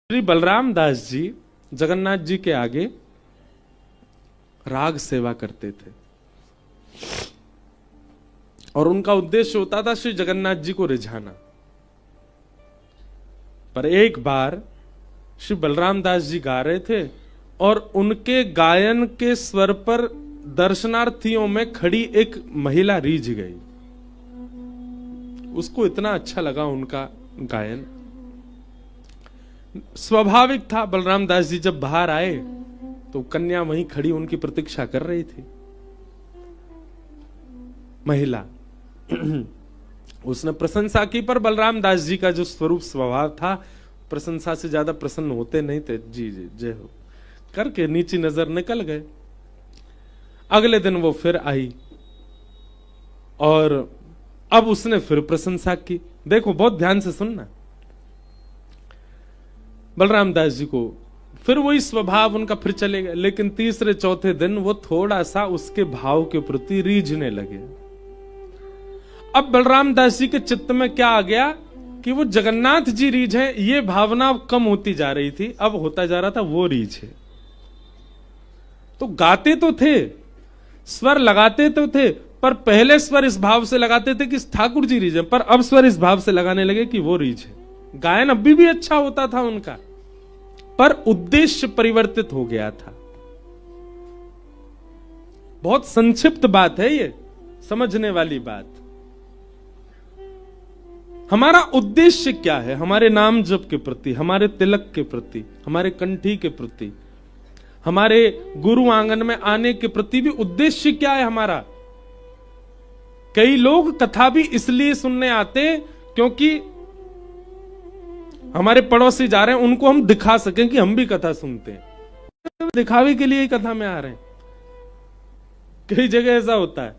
श्री बलराम दास जी जगन्नाथ जी के आगे राग सेवा करते थे और उनका उद्देश्य होता था श्री जगन्नाथ जी को रिझाना। पर एक बार श्री बलराम दास जी गा रहे थे और उनके गायन के स्वर पर दर्शनार्थियों में खड़ी एक महिला रीझ गई। उसको इतना अच्छा लगा उनका गायन। स्वाभाविक था, बलराम दास जी जब बाहर आए तो कन्या वहीं खड़ी उनकी प्रतीक्षा कर रही थी। महिला उसने प्रशंसा की, पर बलराम दास जी का जो स्वरूप स्वभाव था, प्रशंसा से ज्यादा प्रसन्न होते नहीं थे। जी जी जय हो करके नीची नजर निकल गए। अगले दिन वो फिर आई और अब उसने फिर प्रशंसा की। देखो बहुत ध्यान से सुनना। बलराम दास जी को फिर वही स्वभाव उनका फिर चले गए, लेकिन तीसरे चौथे दिन वो थोड़ा सा उसके भाव के प्रति रीझने लगे। अब बलराम दास जी के चित्त में क्या आ गया कि वो जगन्नाथ जी रीझ है, ये भावना कम होती जा रही थी। अब होता जा रहा था वो रीझ है। तो गाते तो थे, स्वर लगाते तो थे, पर पहले स्वर इस भाव से लगाते थे कि ठाकुर जी रीझ है, पर अब स्वर इस भाव से लगाने लगे कि वो रीझ है। गायन अभी भी अच्छा होता था उनका, पर उद्देश्य परिवर्तित हो गया था। बहुत संक्षिप्त बात है ये, समझने वाली बात। हमारा उद्देश्य क्या है? हमारे नाम जप के प्रति, हमारे तिलक के प्रति, हमारे कंठी के प्रति, हमारे गुरु आंगन में आने के प्रति भी उद्देश्य क्या है हमारा? कई लोग कथा भी इसलिए सुनने आते क्योंकि हमारे पड़ोसी जा रहे हैं, उनको हम दिखा सकें कि हम भी कथा सुनते हैं। दिखावे के लिए ही कथा में आ रहे हैं। कई जगह ऐसा होता है।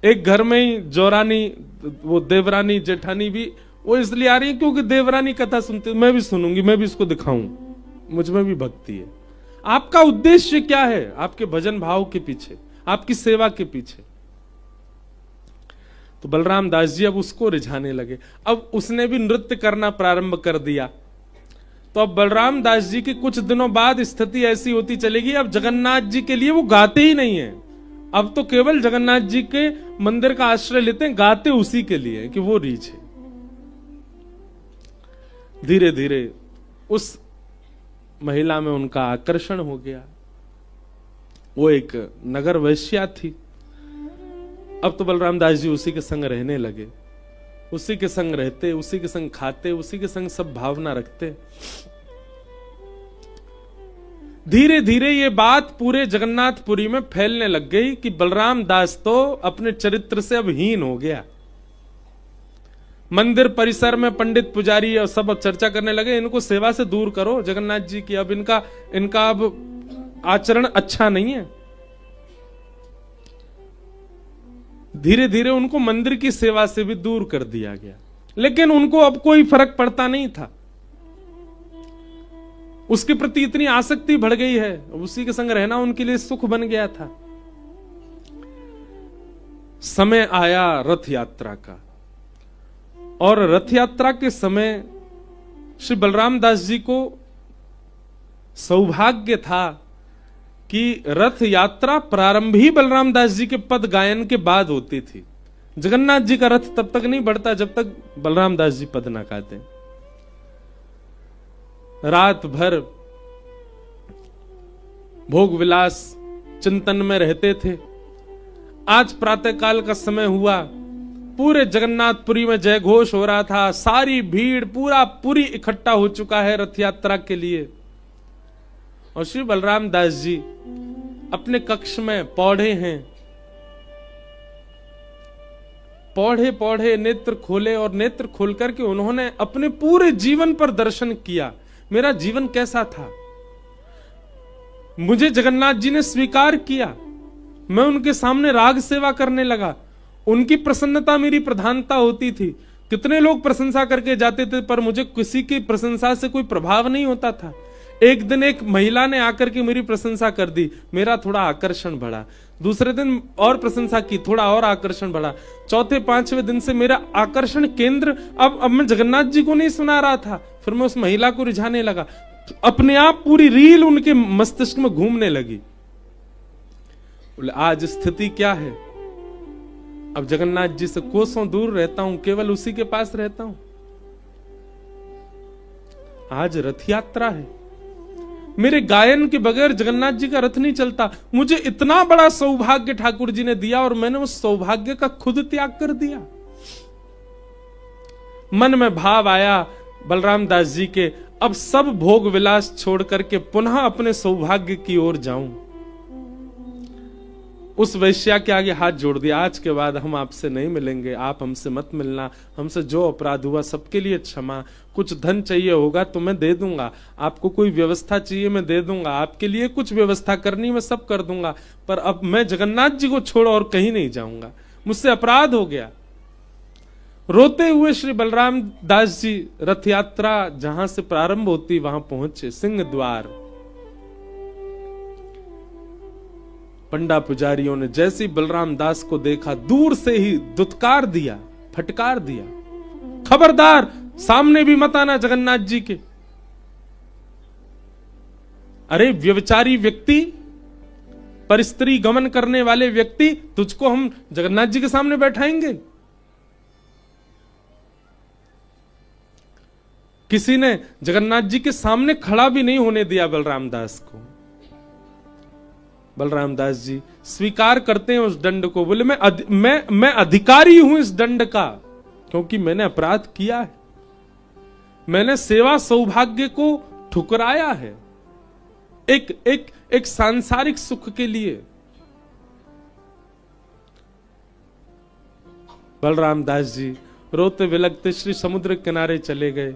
एक घर में ही जोरानी, वो देवरानी जेठानी भी वो इसलिए आ रही है क्योंकि देवरानी कथा सुनती है, मैं भी सुनूंगी, मैं भी इसको दिखाऊं, मुझ में भी भक्ति है। आपका उद्देश्य क्या है? आपके भजन भाव के पीछे, आपकी सेवा के पीछे। तो बलराम दास जी अब उसको रिझाने लगे। अब उसने भी नृत्य करना प्रारंभ कर दिया। तो अब बलराम दास जी के कुछ दिनों बाद स्थिति ऐसी होती चलेगी, अब जगन्नाथ जी के लिए वो गाते ही नहीं है। अब तो केवल जगन्नाथ जी के मंदिर का आश्रय लेते हैं, गाते उसी के लिए कि वो रीझ है। धीरे धीरे उस महिला में उनका आकर्षण हो गया। वो एक नगर वैश्या थी। अब तो बलराम दास जी उसी के संग रहने लगे, उसी के संग रहते, उसी के संग खाते, उसी के संग सब भावना रखते। धीरे धीरे ये बात पूरे जगन्नाथपुरी में फैलने लग गई कि बलराम दास तो अपने चरित्र से अब हीन हो गया। मंदिर परिसर में पंडित पुजारी और सब चर्चा करने लगे, इनको सेवा से दूर करो जगन्नाथ जी की, अब इनका अब आचरण अच्छा नहीं है। धीरे धीरे उनको मंदिर की सेवा से भी दूर कर दिया गया, लेकिन उनको अब कोई फर्क पड़ता नहीं था। उसके प्रति इतनी आसक्ति बढ़ गई है, उसी के संग रहना उनके लिए सुख बन गया था। समय आया रथ यात्रा का, और रथ यात्रा के समय श्री बलराम दास जी को सौभाग्य था कि रथ यात्रा प्रारंभ ही बलराम दास जी के पद गायन के बाद होती थी। जगन्नाथ जी का रथ तब तक नहीं बढ़ता जब तक बलराम दास जी पद ना गाते। रात भर भोग विलास चिंतन में रहते थे। आज प्रातःकाल का समय हुआ, पूरे जगन्नाथपुरी में जय घोष हो रहा था, सारी भीड़ पूरी इकट्ठा हो चुका है रथ यात्रा के लिए। और श्री बलराम दास जी अपने कक्ष में पौढ़े हैं। पौढ़े नेत्र खोले, और नेत्र खोल करके उन्होंने अपने पूरे जीवन पर दर्शन किया। मेरा जीवन कैसा था, मुझे जगन्नाथ जी ने स्वीकार किया, मैं उनके सामने राग सेवा करने लगा, उनकी प्रसन्नता मेरी प्रधानता होती थी। कितने लोग प्रशंसा करके जाते थे, पर मुझे किसी की प्रशंसा से कोई प्रभाव नहीं होता था। एक दिन एक महिला ने आकर के मेरी प्रशंसा कर दी, मेरा थोड़ा आकर्षण बढ़ा। दूसरे दिन और प्रशंसा की, थोड़ा और आकर्षण बढ़ा। चौथे पांचवें दिन से मेरा आकर्षण केंद्र अब मैं जगन्नाथ जी को नहीं सुना रहा था, फिर मैं उस महिला को रिझाने लगा। अपने आप पूरी रील उनके मस्तिष्क में घूमने लगी। बोले आज स्थिति क्या है, अब जगन्नाथ जी से कोसों दूर रहता हूं, केवल उसी के पास रहता हूं। आज रथ यात्रा है, मेरे गायन के बगैर जगन्नाथ जी का रथ नहीं चलता। मुझे इतना बड़ा सौभाग्य ठाकुर जी ने दिया और मैंने उस सौभाग्य का खुद त्याग कर दिया। मन में भाव आया बलराम दास जी के, अब सब भोग विलास छोड़ करके पुनः अपने सौभाग्य की ओर जाऊं। उस वैश्या के आगे हाथ जोड़ दिया, आज के बाद हम आपसे नहीं मिलेंगे, आप हमसे मत मिलना, हमसे जो अपराध हुआ सबके लिए क्षमा। कुछ धन चाहिए होगा तो मैं दे दूंगा, आपको कोई व्यवस्था चाहिए मैं दे दूंगा, आपके लिए कुछ व्यवस्था करनी मैं सब कर दूंगा, पर अब मैं जगन्नाथ जी को छोड़ और कहीं नहीं जाऊंगा, मुझसे अपराध हो गया। रोते हुए श्री बलराम दास जी रथ यात्रा जहां से प्रारंभ होती वहां पहुंचे, सिंह द्वार। पंडा पुजारियों ने जैसे ही बलराम दास को देखा दूर से ही दुत्कार दिया, फटकार दिया, खबरदार सामने भी मत आना जगन्नाथ जी के। अरे व्यभिचारी व्यक्ति, परिस्त्री गमन करने वाले व्यक्ति, तुझको हम जगन्नाथ जी के सामने बैठाएंगे? किसी ने जगन्नाथ जी के सामने खड़ा भी नहीं होने दिया बलराम दास को। बलराम दास जी स्वीकार करते हैं उस दंड को, बोले मैं अधिकारी हूं इस दंड का, क्योंकि मैंने अपराध किया है, मैंने सेवा सौभाग्य को ठुकराया है एक सांसारिक सुख के लिए। बलराम दास जी रोते विलखते श्री समुद्र किनारे चले गए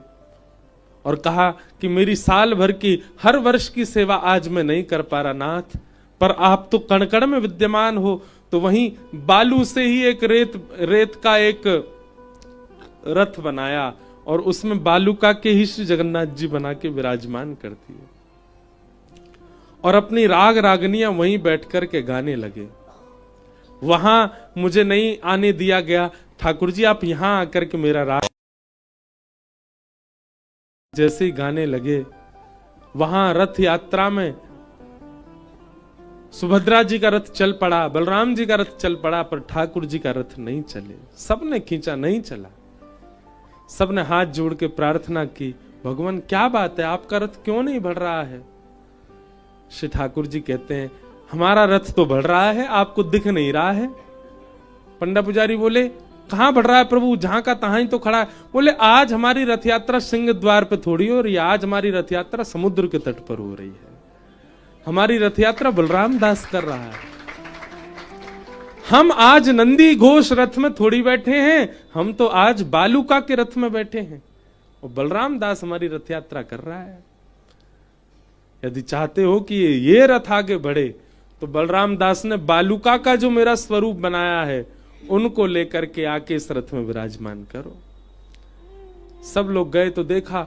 और कहा कि मेरी साल भर की हर वर्ष की सेवा आज मैं नहीं कर पा रहा नाथ, पर आप तो कण कण में विद्यमान हो, तो वहीं बालू से ही एक रेत का एक रथ बनाया और उसमें बालूका के ही श्री जगन्नाथ जी बना के विराजमान कर दिए और अपनी राग रागनियां वहीं बैठ कर के गाने लगे। वहां मुझे नहीं आने दिया गया, ठाकुर जी आप यहां आकर के मेरा राग, जैसे ही गाने लगे वहां रथ यात्रा में सुभद्रा जी का रथ चल पड़ा, बलराम जी का रथ चल पड़ा, पर ठाकुर जी का रथ नहीं चले। सबने खींचा, नहीं चला। सबने हाथ जोड़ के प्रार्थना की, भगवान क्या बात है, आपका रथ क्यों नहीं बढ़ रहा है? श्री ठाकुर जी कहते हैं हमारा रथ तो बढ़ रहा है, आपको दिख नहीं रहा है। पंडा पुजारी बोले कहां बढ़ रहा है प्रभु, जहां का तहां ही तो खड़ा है। बोले आज हमारी रथ यात्रा सिंह द्वार पे थोड़ी हो रही है, आज हमारी रथ यात्रा समुद्र के तट पर हो रही है। हमारी रथ यात्रा बलराम दास कर रहा है। हम आज नंदी घोष रथ में थोड़ी बैठे हैं, हम तो आज बालूका के रथ में बैठे हैं और बलराम दास हमारी रथ यात्रा कर रहा है। यदि चाहते हो कि ये रथ आगे बढ़े तो बलराम दास ने बालूका का जो मेरा स्वरूप बनाया है उनको लेकर के आके इस रथ में विराजमान करो। सब लोग गए तो देखा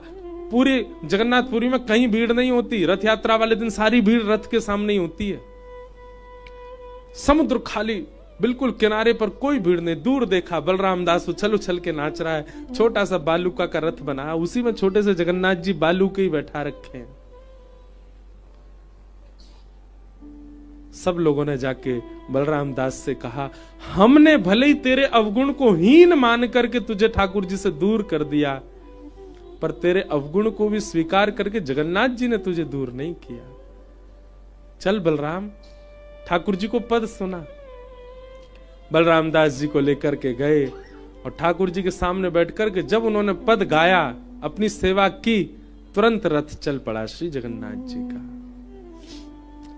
पूरे जगन्नाथपुरी में कहीं भीड़ नहीं होती, रथ यात्रा वाले दिन सारी भीड़ रथ के सामने ही होती है। समुद्र खाली, बिल्कुल किनारे पर कोई भीड़ नहीं। दूर देखा बलराम दास उछल उछल के नाच रहा है, छोटा सा बालूका का रथ बना, उसी में छोटे से जगन्नाथ जी बालू के ही बैठा रखे हैं। सब लोगों ने जाके बलराम दास से कहा हमने भले ही तेरे अवगुण को हीन मान करके तुझे ठाकुर जी से दूर कर दिया, पर तेरे अवगुण को भी स्वीकार करके जगन्नाथ जी ने तुझे दूर नहीं किया। चल बलराम, ठाकुर जी को पद सुना। बलराम दास जी को लेकर के गए और ठाकुर जी के सामने बैठकर के जब उन्होंने पद गाया, अपनी सेवा की, तुरंत रथ चल पड़ा श्री जगन्नाथ जी का।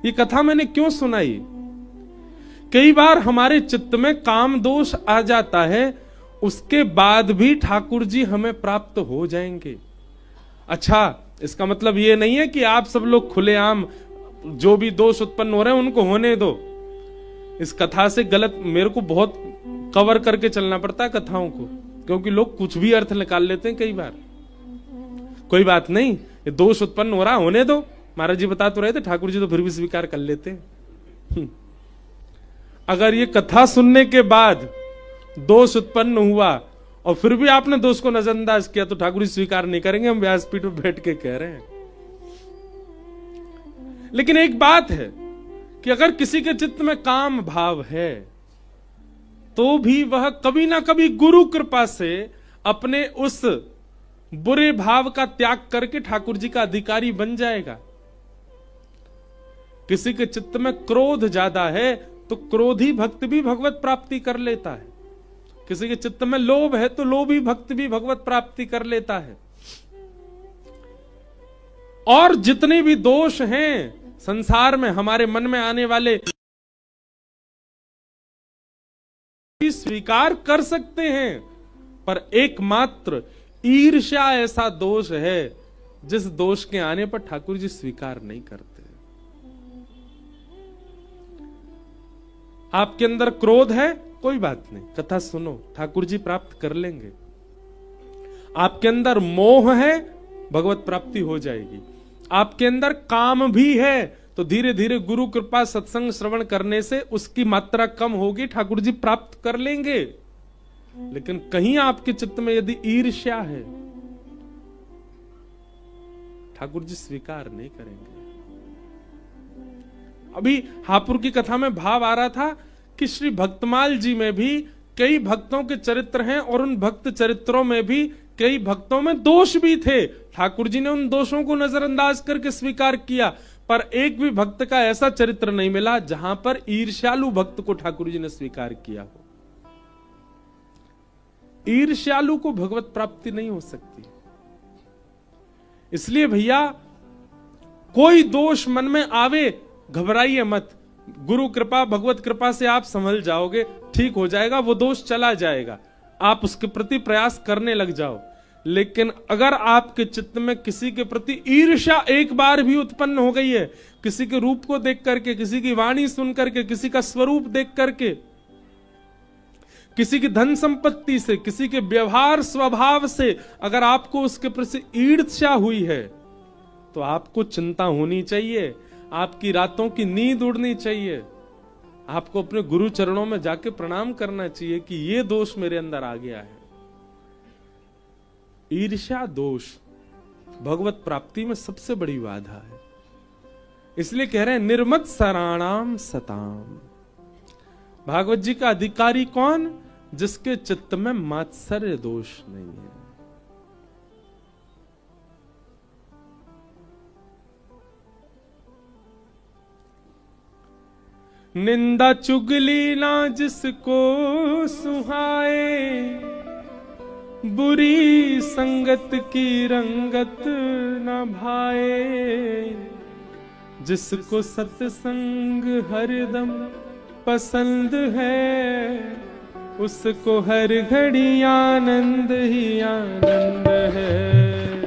ये कथा मैंने क्यों सुनाई? कई बार हमारे चित्त में काम दोष आ जाता है, उसके बाद भी ठाकुर जी हमें प्राप्त हो जाएंगे। अच्छा, इसका मतलब ये नहीं है कि आप सब लोग खुलेआम जो भी दोष उत्पन्न हो रहे हैं उनको होने दो। इस कथा से गलत, मेरे को बहुत कवर करके चलना पड़ता है कथाओं को, क्योंकि लोग कुछ भी अर्थ निकाल लेते हैं कई बार। कोई बात नहीं, ये दोष उत्पन्न हो रहा, होने दो। महाराज जी बता तो रहे थे, ठाकुर जी तो फिर भी स्वीकार कर लेते हैं। अगर ये कथा सुनने के बाद दोष उत्पन्न हुआ और फिर भी आपने दोष को नजरअंदाज किया तो ठाकुर जी स्वीकार नहीं करेंगे, हम व्यासपीठ पर बैठ के कह रहे हैं। लेकिन एक बात है कि अगर किसी के चित्त में काम भाव है तो भी वह कभी ना कभी गुरु कृपा से अपने उस बुरे भाव का त्याग करके ठाकुर जी का अधिकारी बन जाएगा। किसी के चित्त में क्रोध ज्यादा है तो क्रोधी भक्त भी भगवत प्राप्ति कर लेता है, किसी के चित्त में लोभ है तो लोभी भक्त भी भगवत प्राप्ति कर लेता है। और जितने भी दोष हैं संसार में हमारे मन में आने वाले स्वीकार कर सकते हैं, पर एकमात्र ईर्ष्या ऐसा दोष है जिस दोष के आने पर ठाकुर जी स्वीकार नहीं करते। आपके अंदर क्रोध है, कोई बात नहीं, कथा सुनो, ठाकुर जी प्राप्त कर लेंगे। आपके अंदर मोह है, भगवत प्राप्ति हो जाएगी। आपके अंदर काम भी है तो धीरे धीरे गुरु कृपा सत्संग श्रवण करने से उसकी मात्रा कम होगी, ठाकुर जी प्राप्त कर लेंगे। लेकिन कहीं आपके चित्त में यदि ईर्ष्या है, ठाकुर जी स्वीकार नहीं करेंगे। अभी हापुड़ की कथा में भाव आ रहा था कि श्री भक्तमाल जी में भी कई भक्तों के चरित्र हैं और उन भक्त चरित्रों में भी कई भक्तों में दोष भी थे। ठाकुर जी ने उन दोषों को नजरअंदाज करके स्वीकार किया, पर एक भी भक्त का ऐसा चरित्र नहीं मिला जहां पर ईर्ष्यालु भक्त को ठाकुर जी ने स्वीकार किया हो। ईर्ष्यालु को भगवत प्राप्ति नहीं हो सकती। इसलिए भैया कोई दोष मन में आवे घबराइए मत, गुरु कृपा भगवत कृपा से आप संभल जाओगे, ठीक हो जाएगा, वो दोष चला जाएगा। आप उसके प्रति प्रयास करने लग जाओ। लेकिन अगर आपके चित्त में किसी के प्रति ईर्ष्या एक बार भी उत्पन्न हो गई है, किसी के रूप को देख करके, किसी की वाणी सुन करके, किसी का स्वरूप देख करके, किसी की धन संपत्ति से, किसी के व्यवहार स्वभाव से अगर आपको उसके प्रति ईर्ष्या हुई है तो आपको चिंता होनी चाहिए, आपकी रातों की नींद उड़नी चाहिए, आपको अपने गुरु चरणों में जाके प्रणाम करना चाहिए कि ये दोष मेरे अंदर आ गया है। ईर्ष्या दोष भगवत प्राप्ति में सबसे बड़ी बाधा है। इसलिए कह रहे हैं निर्मत सराणाम सताम। भागवत जी का अधिकारी कौन? जिसके चित्त में मात्सर्य दोष नहीं है। निंदा चुगली ना जिसको सुहाए, बुरी संगत की रंगत न भाए। जिसको सत्संग हरदम पसंद है, उसको हर घड़ी आनंद ही आनंद है।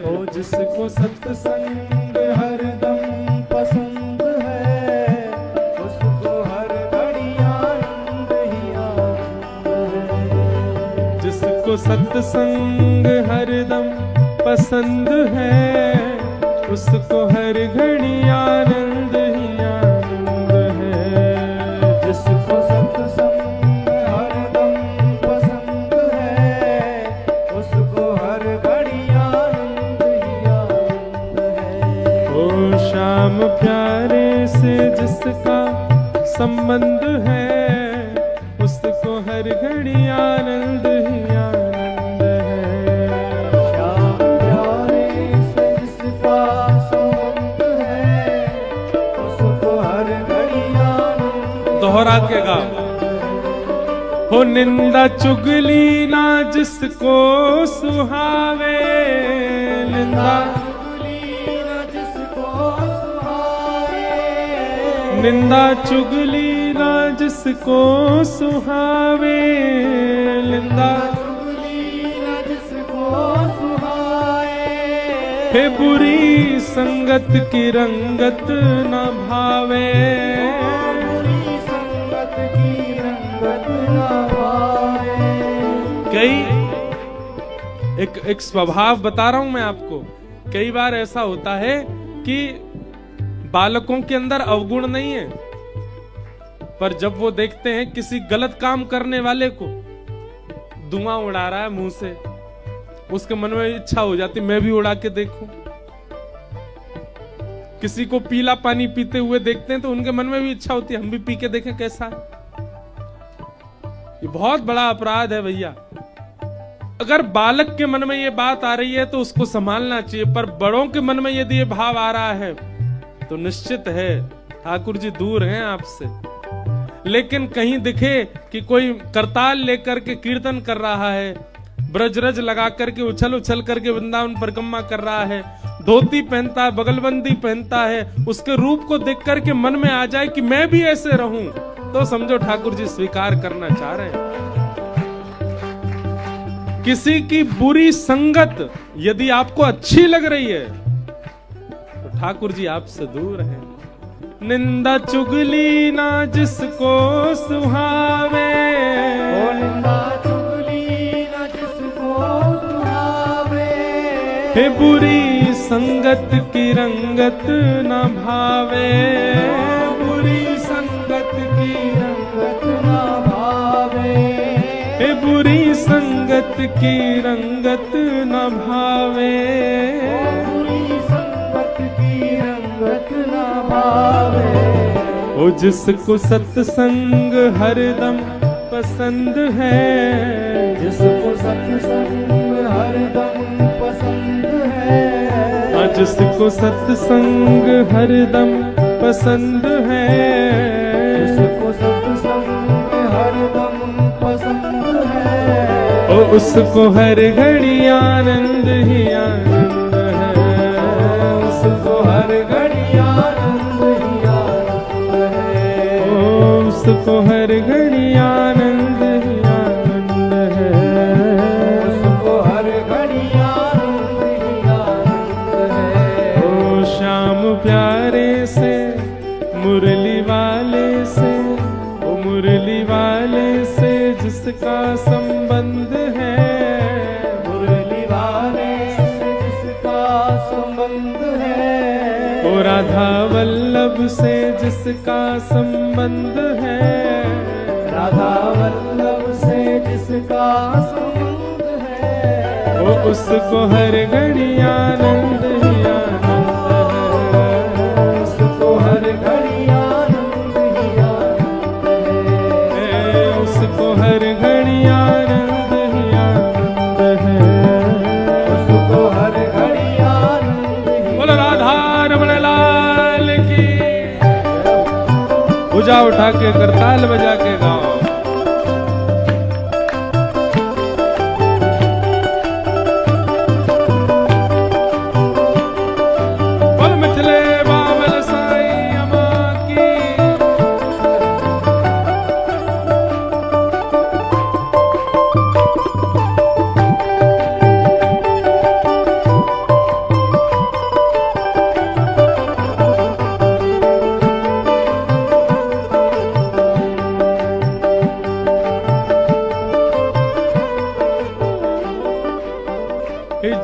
ओ जिसको सत्संग हरदम पसंद है, उसको हर घड़ी आनंद ही आनंद है। जिसको सत्संग हरदम पसंद है, उसको हर घड़ी आनंद ही आनंद है। जिसको सत्संग हरदम पसंद है, उसको हर घड़ी आनंद ही आनंद है। ओ श्याम प्यारे से जिसका संबंध है, उसको हर घड़ी आनंद ही आनंद है। श्याम प्यारे से जिसका संबंध है, उसको हर घड़ी आनंद। दोहरा के गा। हो निंदा चुगली ना जिसको सुहावे, निंदा निंदा चुगली ना जिसको सुहावे, निंदा चुगली ना जिसको सुहाए। हे बुरी संगत की रंगत न भावे। बुरी संगत की रंगत न भावे। एक स्वभाव बता रहा हूं मैं आपको। कई बार ऐसा होता है कि बालकों के अंदर अवगुण नहीं है, पर जब वो देखते हैं किसी गलत काम करने वाले को धुआं उड़ा रहा है मुंह से, उसके मन में इच्छा हो जाती मैं भी उड़ा के देखूं। किसी को पीला पानी पीते हुए देखते हैं तो उनके मन में भी इच्छा होती है हम भी पी के देखें कैसा है। ये बहुत बड़ा अपराध है भैया। अगर बालक के मन में ये बात आ रही है तो उसको संभालना चाहिए, पर बड़ों के मन में यदि ये भाव आ रहा है तो निश्चित है ठाकुर जी दूर हैं आपसे। लेकिन कहीं दिखे कि कोई करताल लेकर के कीर्तन कर रहा है, ब्रजरज लगा करके उछल उछल करके वृंदावन परिक्रमा कर रहा है, धोती पहनता है, बगलबंदी पहनता है, उसके रूप को देख करके मन में आ जाए कि मैं भी ऐसे रहूं, तो समझो ठाकुर जी स्वीकार करना चाह रहे हैं। किसी की बुरी संगत यदि आपको अच्छी लग रही है तो ठाकुर जी आपसे दूर हैं। निंदा चुगली ना जिसको सुहावे, निंदा चुगली ना जिसको सुहावे, हे बुरी संगत की रंगत न भावे, बुरी संगत की रंगत ना भावे, हे बुरी संगत की रंगत न भावे, बुरी संगत की रंगत ना भावे। ओ जिसको सत्संग हरदम पसंद है, जिसको सत्संग हरदम पसंद है, जिसको सत्संग हरदम पसंद है, जिसको सत्संग हरदम पसंद है, ओ उसको हर घड़ी आनंद ही आनंद है, उसको हर घड़ी आनंद ही आनंद है, ओ उसको हर घड़ी आनंद ही आनंद है, उसको हर घड़ी आनंद ही आनंद है। ओ श्याम प्यारे से मुरली वाले से, ओ मुरली वाले से जिसका संबंध है, मुरली वाले से जिसका संबंध है, ओ राधा वल्लभ से जिसका संबंध है, राधा वल्लभ से जिसका संबंध है, ओ उसको हर घड़ी आनंद ही आनंद है, उसको हर घड़ी आनंद ही आनंद है, उसको हर घड़ी आनंद ही आनंद है, उसको हर घड़ी आनंद ही। बोलो राधा रमण लाल की। भुजा उठा के करताल बजा के गाओ। बोल मिथले बाबल साईं अम्मा की।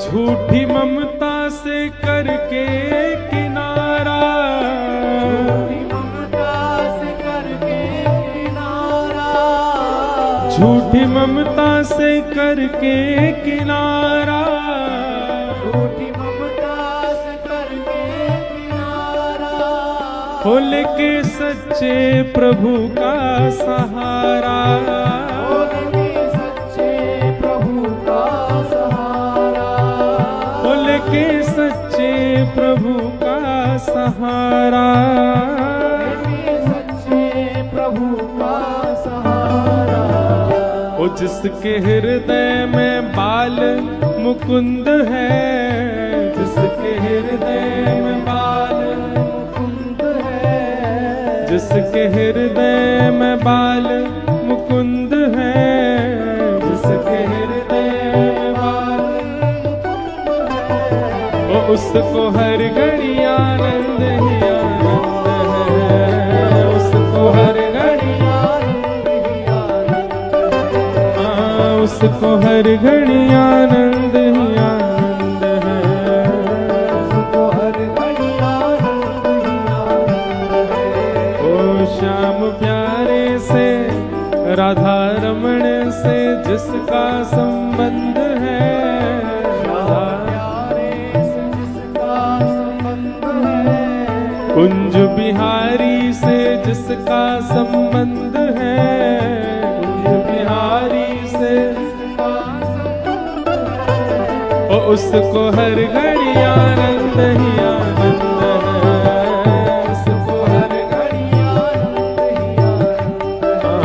झूठी ममता से करके किनारा, झूठी ममता से करके किनारा, झूठी ममता से करके किनारा, झूठी ममता से करके किनारा, हो लेके सच्चे प्रभु का सहारा, बोलेंगे सच्चे प्रभु का सहारा, हो लेके सच्चे प्रभु का सहारा, बोलेंगे सच्चे प्रभु का सहारा। ओ जिसके हृदय में बाल मुकुंद है, जिसके हृदय में बाल मुकुंद है, जिसके हृदय में बाल मुकुंद है, जिसके हृदय में बाल ओ उसको हर घड़ी आनंद ही आनंद है, उसको हर घड़ी आनंद ही आनंद है, उसको हर घड़ी आनंद ही आनंद है, उसको हर घड़ी आनंद ही आनंद है। ओ श्याम प्यारे राधा रमण से जिसका संबंध है, कुंज बिहारी से जिसका संबंध है, कुंज बिहारी से ओ उसको हर घड़ी आनंद ही आनंद है, उसको हर घड़ी आनंद ही आनंद है,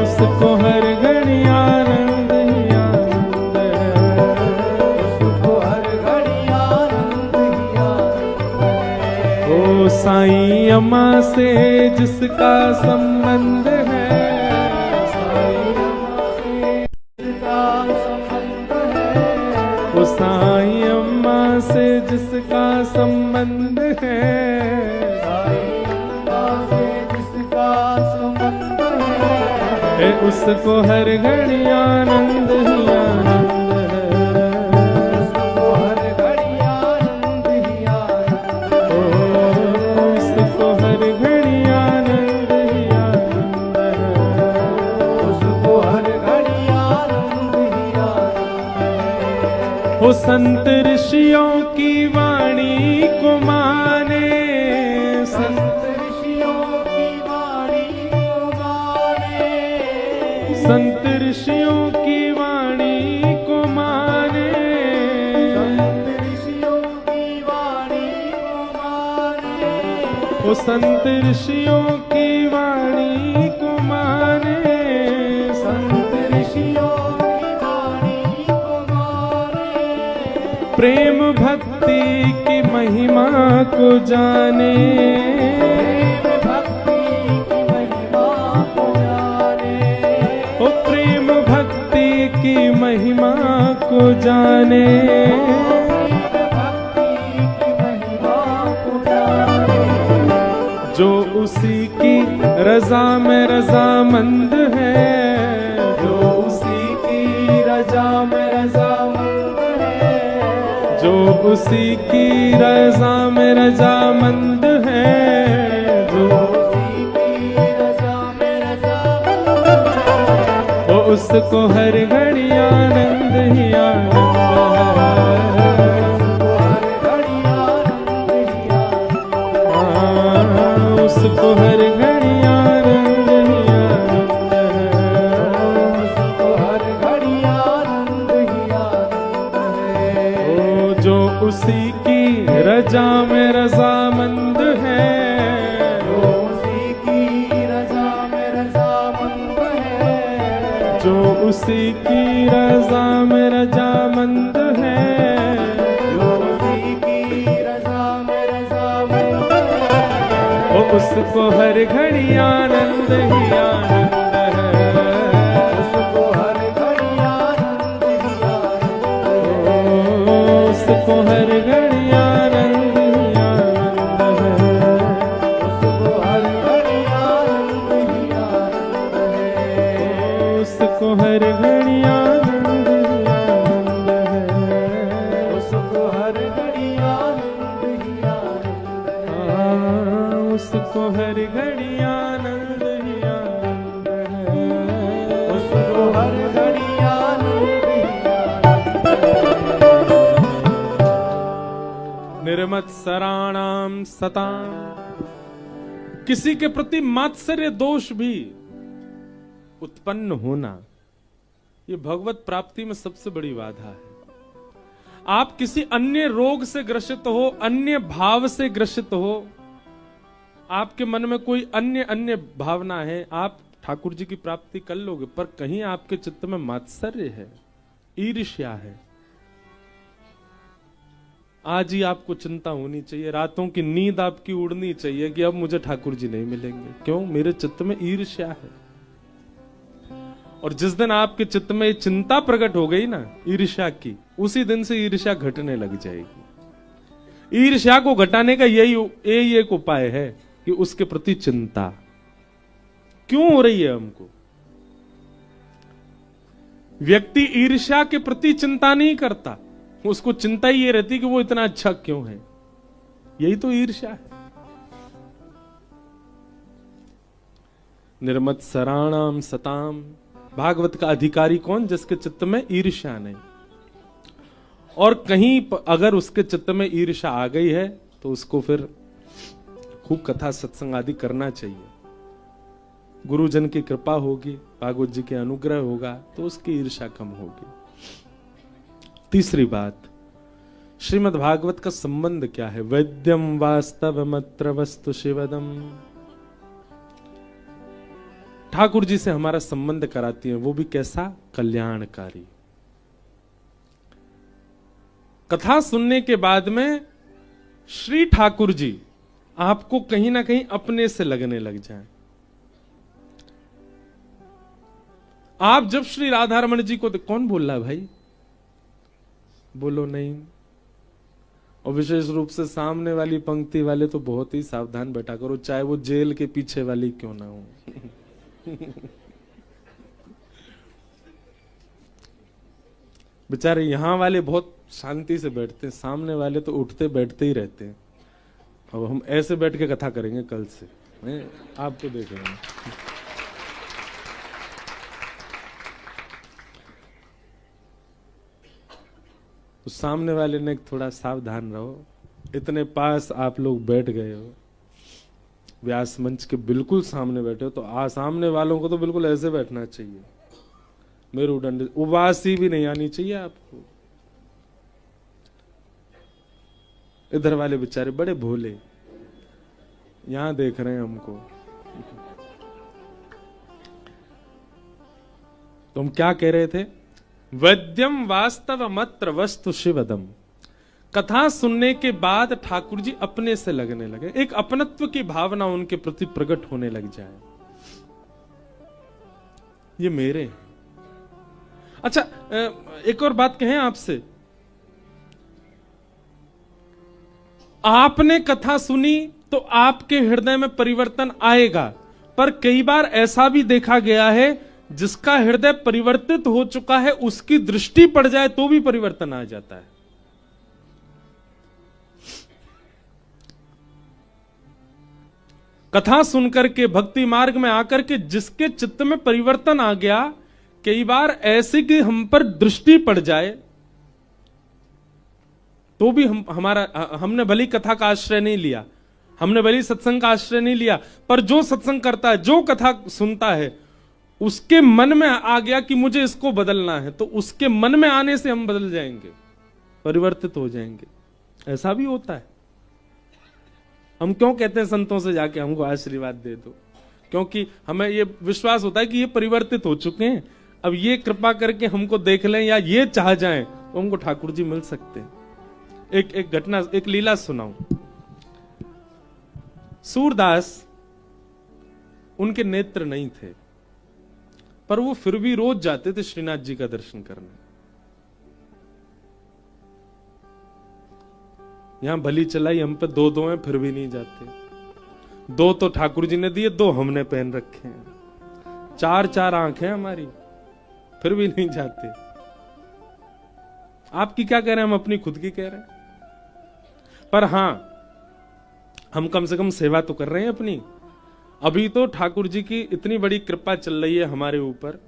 उसको हर घड़ी आनंद ही आनंद है, उसको हर घड़ी आनंद ही आनंद है। ओ साईं अम्मा से जिसका संबंध है, साईं अम्मा से जिसका संबंध है, साईं अम्मा से जिसका संबंध है, उसको हर घड़ी आनंद ही आनंद है, उसको हर घड़ी आनंद ही आनंद है, उसको हर घड़ी आनंद ही आनंद है, उसको हर घड़ी आनंद ही आनंद है। हो संत ऋषियों की वाणी को माने, संत ऋषियों की वाणी को माने, संत ऋषियों की वाणी को माने, संत ऋषियों की वाणी को माने, ओ संत ऋषियों की वाणी को माने, संत ऋषियों प्रेम भक्ति की महिमा को जाने, प्रेम भक्ति की महिमा को जाने, ओ प्रेम भक्ति की महिमा को जाने, प्रेम भक्ति की महिमा को जाने, जो उसी की रजा में रजामंद है, जो उसी की रजा में रजामंद, जो उसी की रजा में रजामंद है, जो उसी की रजा में रजामंद है, वो उसको हर घड़ी आनंद ही आनंद है, उसको हर घड़ी आनंद ही आनंद है, उसको हर घड़ी आनंद ही आनंद है, उसको हर घड़ी आनंद ही आनंद है। जो उसी की रजा में रजामंद है, जो उसी की रजा में रजामंद है, जो उसी की रजा में रजामंद है, जो उसी की रजा में रजामंद है, वो उसको हर घड़ी आनंद ही आनंद है, उसको हर घड़ी आनंद ही आनंद है, उसको हर घड़ी आनंद ही आनंद है, उसको हर घड़ी आनंद ही आनंद है, उसको हर घड़ी आनंद ही आनंद है, उसको हर घड़ी आनंद ही आनंद है, उसको हर घड़ी आनंद ही आनंद है, उसको हर घड़ी आनंद ही आनंद है। निर्मत्सराणाम सताम, किसी के प्रति मात्सर्य दोष भी उत्पन्न होना, ये भगवत प्राप्ति में सबसे बड़ी बाधा है। आप किसी अन्य रोग से ग्रसित हो, अन्य भाव से ग्रसित हो, आपके मन में कोई अन्य भावना है, आप ठाकुर जी की प्राप्ति कर लोगे, पर कहीं आपके चित्त में मात्सर्य है, ईर्ष्या है, आज ही आपको चिंता होनी चाहिए, रातों की नींद आपकी उड़नी चाहिए कि अब मुझे ठाकुर जी नहीं मिलेंगे। क्यों? मेरे चित्त में ईर्ष्या है। और जिस दिन आपके चित्त में चिंता प्रकट हो गई ना ईर्ष्या की, उसी दिन से ईर्ष्या घटने लग जाएगी। ईर्ष्या को घटाने का यही एक उपाय है कि उसके प्रति चिंता क्यों हो रही है हमको। व्यक्ति ईर्ष्या के प्रति चिंता नहीं करता, उसको चिंता ही ये रहती कि वो इतना अच्छा क्यों है। यही तो ईर्ष्या है। निर्मत्सराणाम सताम। भागवत का अधिकारी कौन? जिसके चित्त में ईर्ष्या नहीं, और कहीं अगर उसके चित्त में ईर्ष्या आ गई है तो उसको फिर खूब कथा सत्संग आदि करना चाहिए। गुरुजन की कृपा होगी, भागवत जी के अनुग्रह होगा तो उसकी ईर्ष्या कम होगी। तीसरी बात, श्रीमद् भागवत का संबंध क्या है? वैद्यम वास्तवमत्र वस्तु शिवदम। ठाकुर जी से हमारा संबंध कराती है, वो भी कैसा? कल्याणकारी। कथा सुनने के बाद में श्री ठाकुर जी आपको कहीं ना कहीं अपने से लगने लग जाएं। आप जब श्री राधा रमण जी को कौन बोल रहा है भाई? बोलो नहीं। और विशेष रूप से सामने वाली पंक्ति वाले तो बहुत ही सावधान बैठा करो, चाहे वो जेल के पीछे वाली क्यों ना हो। बेचारे यहां वाले बहुत शांति से बैठते हैं, सामने वाले तो उठते बैठते ही रहते हैं। अब हम ऐसे बैठ के कथा करेंगे कल से, आपको देखेंगे। तो सामने वाले ने थोड़ा सावधान रहो। इतने पास आप लोग बैठ गए हो, व्यास मंच के बिल्कुल सामने बैठे हो, तो सामने वालों को तो बिल्कुल ऐसे बैठना चाहिए, मेरुदंड। उबासी भी नहीं आनी चाहिए आपको। इधर वाले बेचारे बड़े भोले, यहां देख रहे हैं हमको। तो हम क्या कह रहे थे? वैद्यम वास्तवमत्र वस्तु शिवदम। कथा सुनने के बाद ठाकुर जी अपने से लगने लगे, एक अपनत्व की भावना उनके प्रति प्रकट होने लग जाए। ये मेरे हैं। अच्छा, एक और बात कहें आपसे, आपने कथा सुनी तो आपके हृदय में परिवर्तन आएगा, पर कई बार ऐसा भी देखा गया है जिसका हृदय परिवर्तित हो चुका है, उसकी दृष्टि पड़ जाए तो भी परिवर्तन आ जाता है। कथा सुनकर के, भक्ति मार्ग में आकर के जिसके चित्त में परिवर्तन आ गया, कई बार ऐसे कि हम पर दृष्टि पड़ जाए तो भी हमने भली कथा का आश्रय नहीं लिया, हमने भली सत्संग का आश्रय नहीं लिया, पर जो सत्संग करता है, जो कथा सुनता है, उसके मन में आ गया कि मुझे इसको बदलना है, तो उसके मन में आने से हम बदल जाएंगे, परिवर्तित हो जाएंगे। ऐसा भी होता है। हम क्यों कहते हैं संतों से जाके हमको आशीर्वाद दे दो? क्योंकि हमें ये विश्वास होता है कि ये परिवर्तित हो चुके हैं, अब ये कृपा करके हमको देख लें या ये चाह जाएं तो हमको ठाकुर जी मिल सकते हैं। एक घटना, एक लीला सुनाऊं। सूरदास, उनके नेत्र नहीं थे, पर वो फिर भी रोज जाते थे श्रीनाथ जी का दर्शन करने। यहां भली चलाई हम पे दो दो हैं, फिर भी नहीं जाते। दो तो ठाकुर जी ने दिए, दो हमने पहन रखे हैं। चार चार आंखें हमारी, फिर भी नहीं जाते। आपकी क्या कह रहे हैं? हम अपनी खुद की कह रहे हैं। पर हां, हम कम से कम सेवा तो कर रहे हैं अपनी। अभी तो ठाकुर जी की इतनी बड़ी कृपा चल रही है हमारे ऊपर,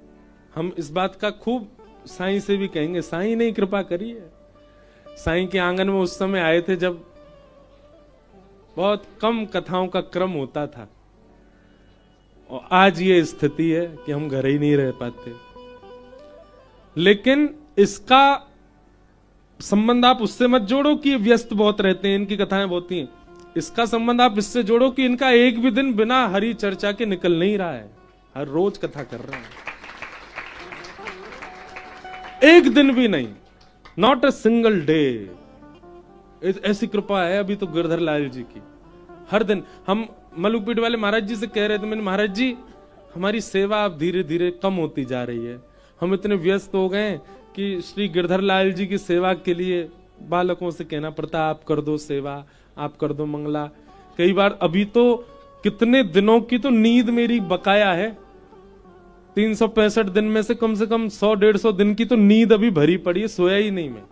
हम इस बात का खूब साईं से भी कहेंगे, साईं ने कृपा करी है। साईं के आंगन में उस समय आए थे जब बहुत कम कथाओं का क्रम होता था, और आज ये स्थिति है कि हम घर ही नहीं रह पाते। लेकिन इसका संबंध आप उससे मत जोड़ो कि व्यस्त बहुत रहते हैं, इनकी कथाएं बहुत ही। इसका संबंध आप इससे जोड़ो कि इनका एक भी दिन बिना हरि चर्चा के निकल नहीं रहा है, हर रोज कथा कर रहे हैं, एक दिन भी नहीं, नॉट अ सिंगल डे। ऐसी कृपा है अभी तो गिरधर लाल जी की। हर दिन हम मलुकपीठ वाले महाराज जी से कह रहे थे, मैंने महाराज जी हमारी सेवा अब धीरे धीरे कम होती जा रही है, हम इतने व्यस्त हो गए कि श्री गिरधर लाल जी की सेवा के लिए बालकों से कहना पड़ता, आप कर दो सेवा, आप कर दो मंगला। कई बार अभी तो कितने दिनों की तो नींद मेरी बकाया है, 365 दिन में से कम 100-150 दिन की तो नींद अभी भरी पड़ी है, सोया ही नहीं मैं।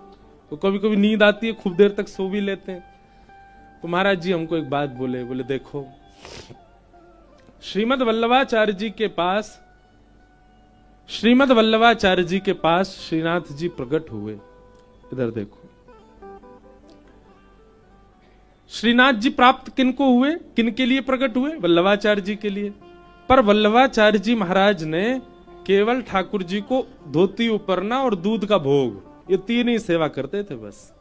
तो कभी कभी नींद आती है, खूब देर तक सो भी लेते हैं। तो महाराज जी हमको एक बात बोले, देखो श्रीमद् वल्लभाचार्य जी के पास श्रीनाथ जी प्रकट हुए। इधर देखो, श्रीनाथ जी प्राप्त किनको हुए, किनके लिए प्रकट हुए? वल्लभाचार्य जी के लिए। पर वल्लभाचार्य जी महाराज ने केवल ठाकुर जी को धोती उपरना और दूध का भोग, ये तीन ही सेवा करते थे बस।